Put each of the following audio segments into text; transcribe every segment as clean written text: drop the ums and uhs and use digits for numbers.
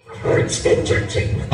Hearts entertainment.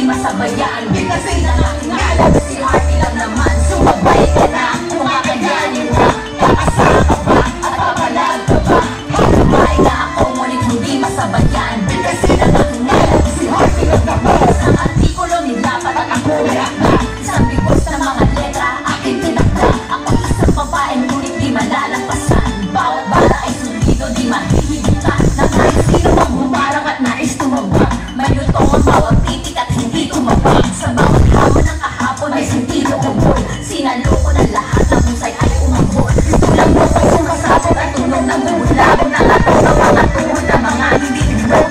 Masabayan, di kasi nangakingalan si Harvey lang naman. Sumabay ka na, kung kakayanin na. Kakasama ba, at papalag ka ba? Sumabay na ako, ngunit hindi masabayan. Di kasi nangakingalan si Harvey lang naman. Ang artikulo nila, patat ako lahat na. Isang bigos na mga letra, aking tinakda. Ako isang babaeng, ngunit di malalampasan. Bawat bala ay sulido, di mahihigitan. Na kahit sino ang humarang at nais tumabang. May lutong ang bawat titik at hindi tumabang. Sa bawat hamon ng kahapon may sentido kumol. Sinaloko ng lahat ng husay ay umambol. Tulang mo ay sumasabog at tunog na bumulabog. Nakatong sa mga tuhod ng mga hindi itlog.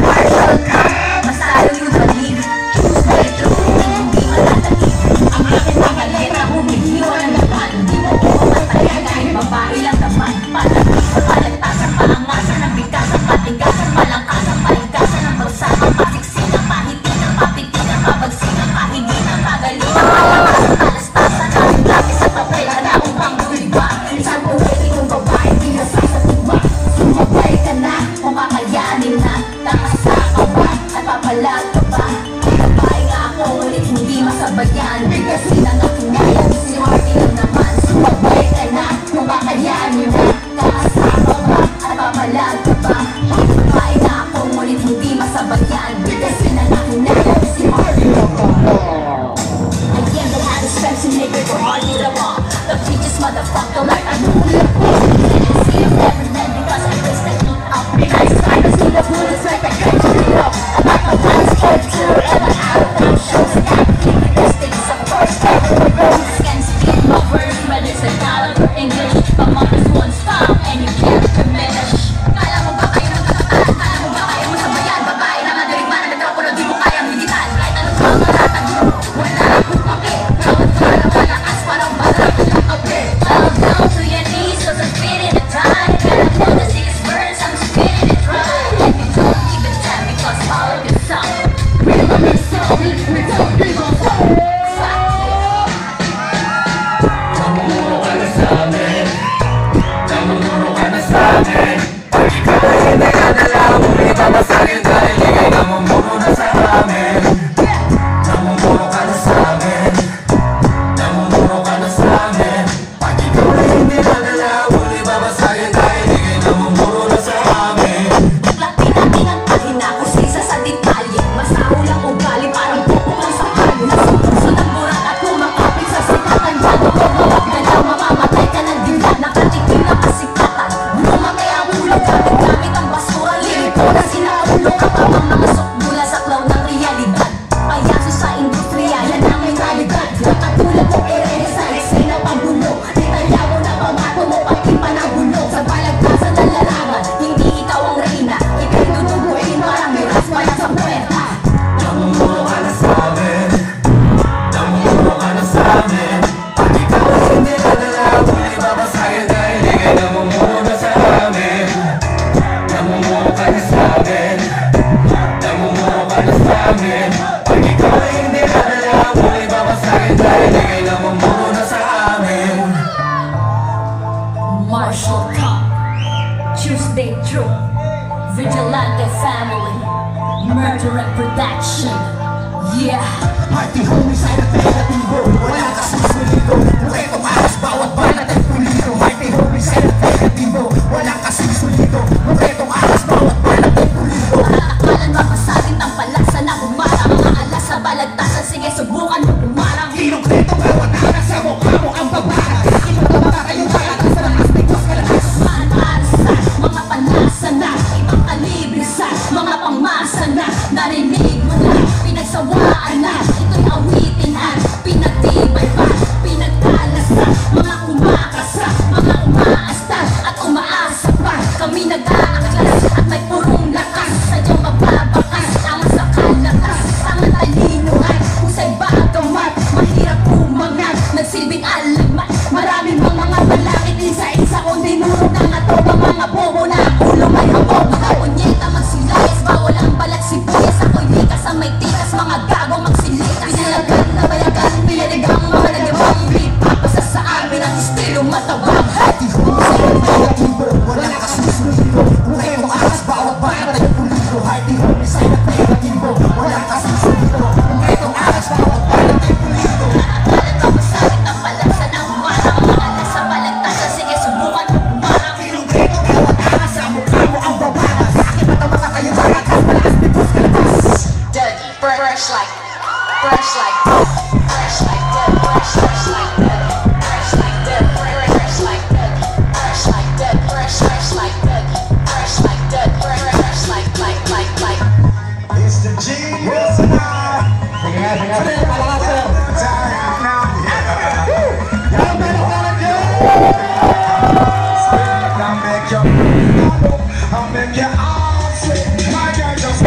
Marshall ka, masalo yung balig. Choose my truth, hindi matatagig. Ang aking mga letra humihiwa ng laman. Di mo ko mataya kahit babae lang naman. Palagay sa palagtasan, paangasan ng bigkasan, patigasan, malangkasan, paligkasan ng bagsakan, pasiksikan, pahitikan, papitikan, pabagsikan, pahigitan, pagalitan, palakasan, talastasan, aming lapis sa papel, hanaong pang buliba. Isang ulit itong babae, dinasay sa tuwa. Sumabay ka na, kung kakayanin na. Nakasa ka ba, at papalag ka ba? Babae nga ako, ulit hindi masabayan. Kasi nangakingayan, si Harvey lang naman. Sumabay ka na, kung kakayanin na. Nakasa ka ba, at papalag ka ba? Babae nga ako, ulit hindi masabayan. Kasi nangakingayan, si Harvey lang naman. I am the hottest fashion maker for Harvey Lamar. The cheapest motherfucker like I knew it. See him every man because I place that heat up. And I start to see the bullets like I can't turn it up. I'm not the hottest culture ever out of town shows. I got the best things of course. Everyone can speak my words, whether it's Tagalog or English. But mother's one style and you can't diminish. Kala mo ba kayo nagkakataan? Kala mo ba kayo masabayan? Babae na madirigma na metropono, di mo kayang higitan. Kahit anong pangaratan mo, wala akong pake. Bawat kala malakas, parang balang lang kape. Bow down to your knees, cause I'm feeling the time. And I know the sickest burns, I'm spinning it dry. And you don't even tell because all of your sound real on this song, we don't give a fuck. Namumuro ka na sa amin. Namumuro ka na sa amin. Pag ikaw ay hindi ka nalaman, may babasagin dahil ikay namumuro na sa amin. Namumuro ka na sa amin. Namumuro ka na sa amin. Pag ikaw ay hindi ka nalaman, may babasagin dahil ikay namumuro na sa amin. Latin-latin ang pahina, kusisa sa detalye. Masahol ang ugali, parang pupok lang sa halo. Nasa puso ng burak at kumakapit sa sikatan. Dyan ako mawagdala, mamamatay ka ng dila. Nakatikim na kasikatan. Bumamay ang ulo, gamit ang basura. Liriko na sinaulo, kapamang mga sukmula sa klaw ng realidad. Payaso sa industriya, yan ang mentalidad. Nakatulad mo, sa eksena panggulo. Detalyago na pamato mo, pati panagulo. Sa balagtasan ng larangan, hindi ikaw ang reyna. Ika'y duduguin, parang may raspa na sa puwerta. Namumuro ka na sa amin. Namumuro ka na sa amin. Pag ikaw ay hindi ka nalaman, may babasagin dahil ikay namumuro na sa amin. Namumuro ka na sa amin. Namumuro ka na sa amin. Pag ikaw ay hindi ka nalaman, may babasagin dahil ikay namumuro na sa amin. Marshall Cup, Tuesday True, Vigilante Family, Murder and Production. Yeah. Party homicide at negatibo. Wala ka susulido. Mukhetong aras, bawat banat ay pulido. Party homicide at negatibo. Wala ka susulido. Mukhetong aras, bawat banat ay pulido. Nakakalan mapasabit ang palasa na humarang. Mga alas sa balagtasan, sige subukan mo humarang. Kinukreto bawat aras sa mukha mo ang babara. Ito na ba kayong kalakas sa mga astigos kalakas? Maansa, mga panasa na, ibang kalibre sa mga pangmasa na. Narinig mo na, pinagsawaan na, ito'y awitin at pinagtibay pa, pinagtalas na, mga kumakasa, mga umaasta. make you I'll make you all sweat. My girl just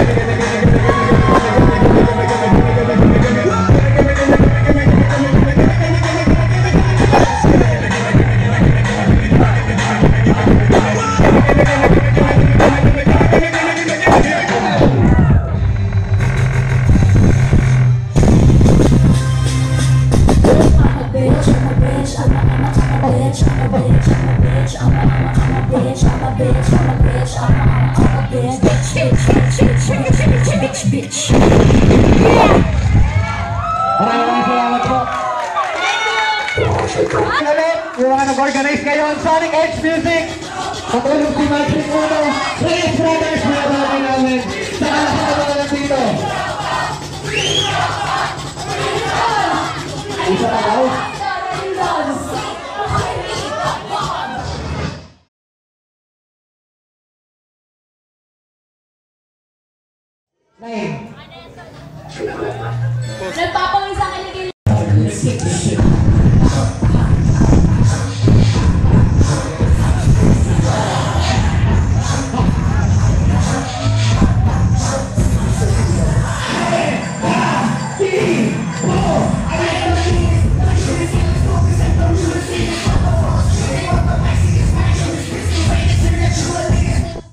Maraming salamat po. Ulit, yung mga nag-organize ngayon, Sonic Edge Music, patulong si Magic Uno, Reyes Brothers, mga bagay namin, sa mga dito. Isa pa daw? Nine. Nagpapa